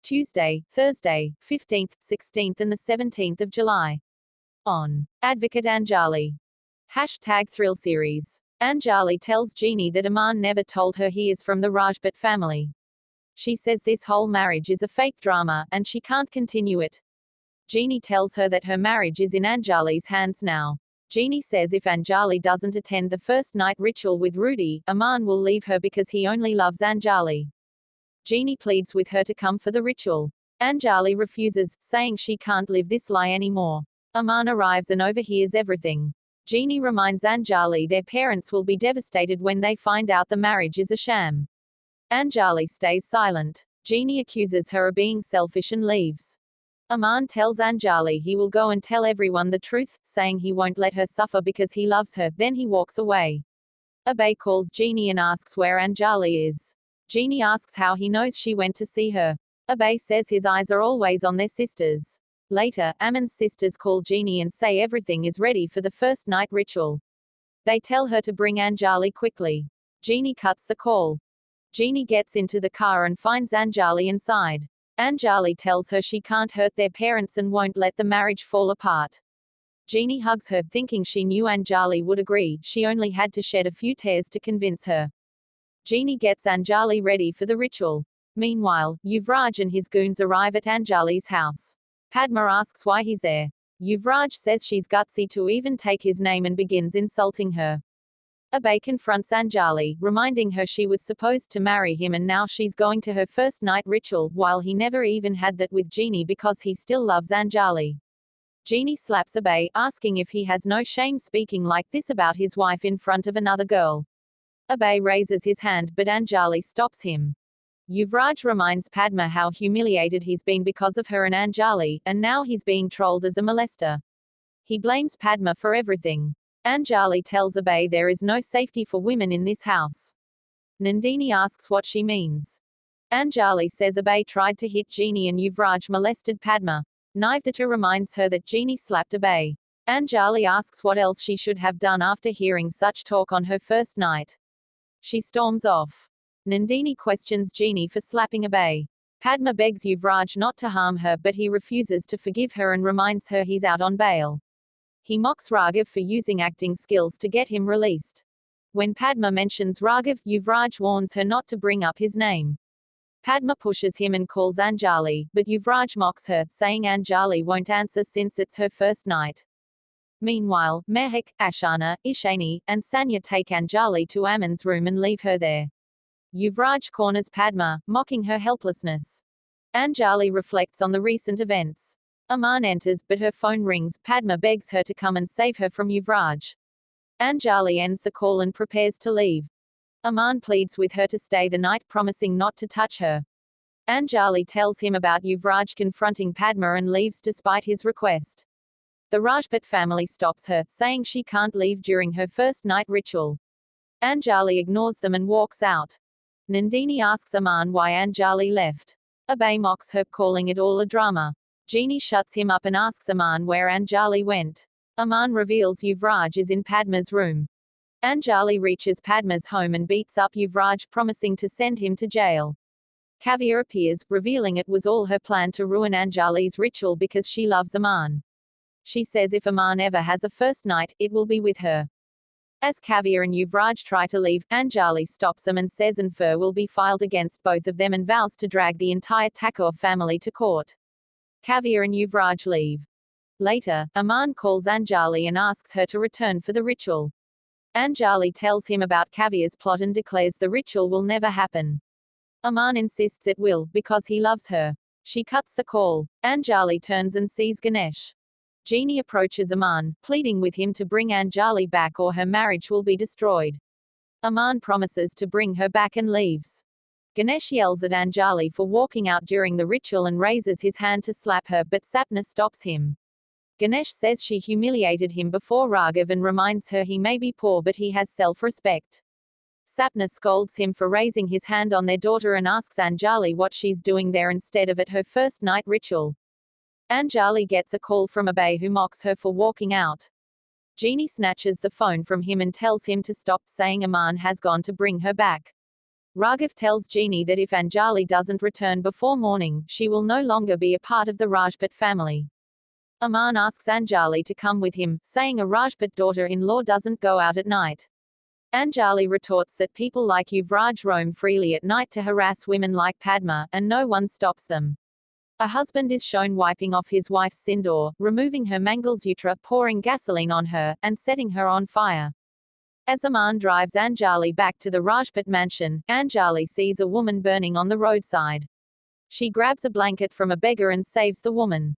Tuesday, Thursday, 15th, 16th and the 17th of July. On Advocate Anjali. #Thrill Series. Anjali tells Jeannie that Aman never told her he is from the Rajput family. She says this whole marriage is a fake drama, and she can't continue it. Jeannie tells her that her marriage is in Anjali's hands now. Jeannie says if Anjali doesn't attend the first night ritual with Rudy, Aman will leave her because he only loves Anjali. Jeannie pleads with her to come for the ritual. Anjali refuses, saying she can't live this lie anymore. Aman arrives and overhears everything. Jeannie reminds Anjali their parents will be devastated when they find out the marriage is a sham. Anjali stays silent. Jeannie accuses her of being selfish and leaves. Aman tells Anjali he will go and tell everyone the truth, saying he won't let her suffer because he loves her, then he walks away. Abhay calls Jeannie and asks where Anjali is. Jeannie asks how he knows she went to see her. Abhay says his eyes are always on their sisters. Later, Aman's sisters call Jeannie and say everything is ready for the first night ritual. They tell her to bring Anjali quickly. Jeannie cuts the call. Jeannie gets into the car and finds Anjali inside. Anjali tells her she can't hurt their parents and won't let the marriage fall apart. Jeannie hugs her, thinking she knew Anjali would agree, she only had to shed a few tears to convince her. Jeannie gets Anjali ready for the ritual. Meanwhile, Yuvraj and his goons arrive at Anjali's house. Padma asks why he's there. Yuvraj says she's gutsy to even take his name and begins insulting her. Abhay confronts Anjali, reminding her she was supposed to marry him and now she's going to her first night ritual, while he never even had that with Jeannie because he still loves Anjali. Jeannie slaps Abhay, asking if he has no shame speaking like this about his wife in front of another girl. Abhay raises his hand but Anjali stops him. Yuvraj reminds Padma how humiliated he's been because of her and Anjali, and now he's being trolled as a molester. He blames Padma for everything. Anjali tells Abhay there is no safety for women in this house. Nandini asks what she means. Anjali says Abhay tried to hit Jeannie and Yuvraj molested Padma. Nivdata reminds her that Jeannie slapped Abhay. Anjali asks what else she should have done after hearing such talk on her first night. She storms off. Nandini questions Jeannie for slapping Abhay. Padma begs Yuvraj not to harm her but he refuses to forgive her and reminds her he's out on bail. He mocks Raghav for using acting skills to get him released. When Padma mentions Raghav, Yuvraj warns her not to bring up his name. Padma pushes him and calls Anjali, but Yuvraj mocks her, saying Anjali won't answer since it's her first night. Meanwhile, Mehak, Ashana, Ishani, and Sanya take Anjali to Aman's room and leave her there. Yuvraj corners Padma, mocking her helplessness. Anjali reflects on the recent events. Aman enters, but her phone rings. Padma begs her to come and save her from Yuvraj. Anjali ends the call and prepares to leave. Aman pleads with her to stay the night, promising not to touch her. Anjali tells him about Yuvraj confronting Padma and leaves despite his request. The Rajput family stops her, saying she can't leave during her first night ritual. Anjali ignores them and walks out. Nandini asks Aman why Anjali left. Abhay mocks her, calling it all a drama. Jeannie shuts him up and asks Aman where Anjali went. Aman reveals Yuvraj is in Padma's room. Anjali reaches Padma's home and beats up Yuvraj, promising to send him to jail. Kavya appears, revealing it was all her plan to ruin Anjali's ritual because she loves Aman. She says if Aman ever has a first night, it will be with her. As Kavya and Yuvraj try to leave, Anjali stops them and says an FIR will be filed against both of them and vows to drag the entire Thakur family to court. Kavya and Yuvraj leave. Later, Aman calls Anjali and asks her to return for the ritual. Anjali tells him about Kavya's plot and declares the ritual will never happen. Aman insists it will, because he loves her. She cuts the call. Anjali turns and sees Ganesh. Jeannie approaches Aman, pleading with him to bring Anjali back or her marriage will be destroyed. Aman promises to bring her back and leaves. Ganesh yells at Anjali for walking out during the ritual and raises his hand to slap her, but Sapna stops him. Ganesh says she humiliated him before Raghav and reminds her he may be poor but he has self-respect. Sapna scolds him for raising his hand on their daughter and asks Anjali what she's doing there instead of at her first night ritual. Anjali gets a call from Abhay who mocks her for walking out. Jeannie snatches the phone from him and tells him to stop, saying Aman has gone to bring her back. Raghav tells Jeannie that if Anjali doesn't return before morning, she will no longer be a part of the Rajput family. Aman asks Anjali to come with him, saying a Rajput daughter-in-law doesn't go out at night. Anjali retorts that people like Yuvraj roam freely at night to harass women like Padma, and no one stops them. A husband is shown wiping off his wife's sindoor, removing her Mangalsutra, pouring gasoline on her, and setting her on fire. As Aman drives Anjali back to the Rajput mansion, Anjali sees a woman burning on the roadside. She grabs a blanket from a beggar and saves the woman.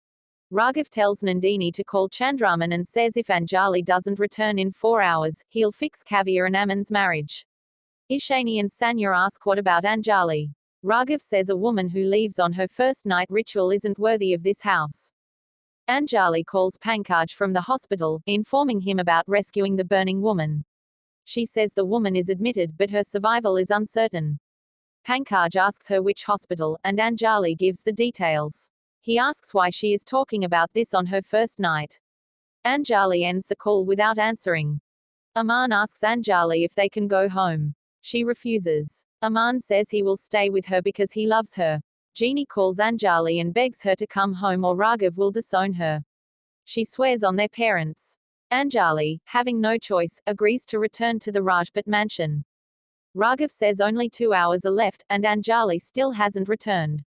Raghav tells Nandini to call Chandraman and says if Anjali doesn't return in 4 hours, he'll fix Kavya and Aman's marriage. Ishani and Sanya ask what about Anjali. Raghav says a woman who leaves on her first night ritual isn't worthy of this house. Anjali calls Pankaj from the hospital, informing him about rescuing the burning woman. She says the woman is admitted but her survival is uncertain. Pankaj asks her which hospital, and Anjali gives the details. He asks why she is talking about this on her first night. Anjali ends the call without answering. Aman asks Anjali if they can go home. She refuses. Aman says he will stay with her because he loves her. Jeannie calls Anjali and begs her to come home or Raghav will disown her. She swears on their parents. Anjali, having no choice, agrees to return to the Rajput mansion. Raghav says only 2 hours are left, and Anjali still hasn't returned.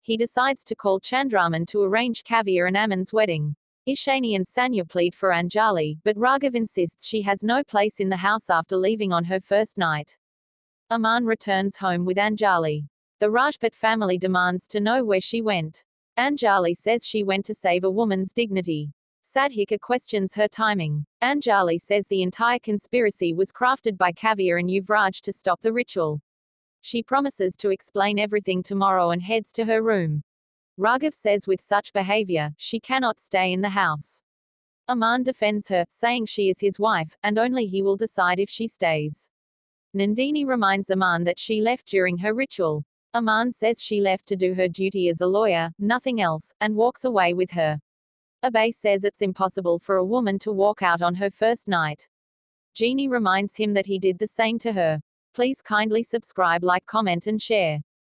He decides to call Chandraman to arrange Kavya and Aman's wedding. Ishani and Sanya plead for Anjali, but Raghav insists she has no place in the house after leaving on her first night. Aman returns home with Anjali. The Rajput family demands to know where she went. Anjali says she went to save a woman's dignity. Sadhika questions her timing. Anjali says the entire conspiracy was crafted by Kavya and Yuvraj to stop the ritual. She promises to explain everything tomorrow and heads to her room. Raghav says with such behavior, she cannot stay in the house. Aman defends her, saying she is his wife, and only he will decide if she stays. Nandini reminds Aman that she left during her ritual. Aman says she left to do her duty as a lawyer, nothing else, and walks away with her. Abhay says it's impossible for a woman to walk out on her first night. Jeannie reminds him that he did the same to her. Please kindly subscribe, like, comment and share.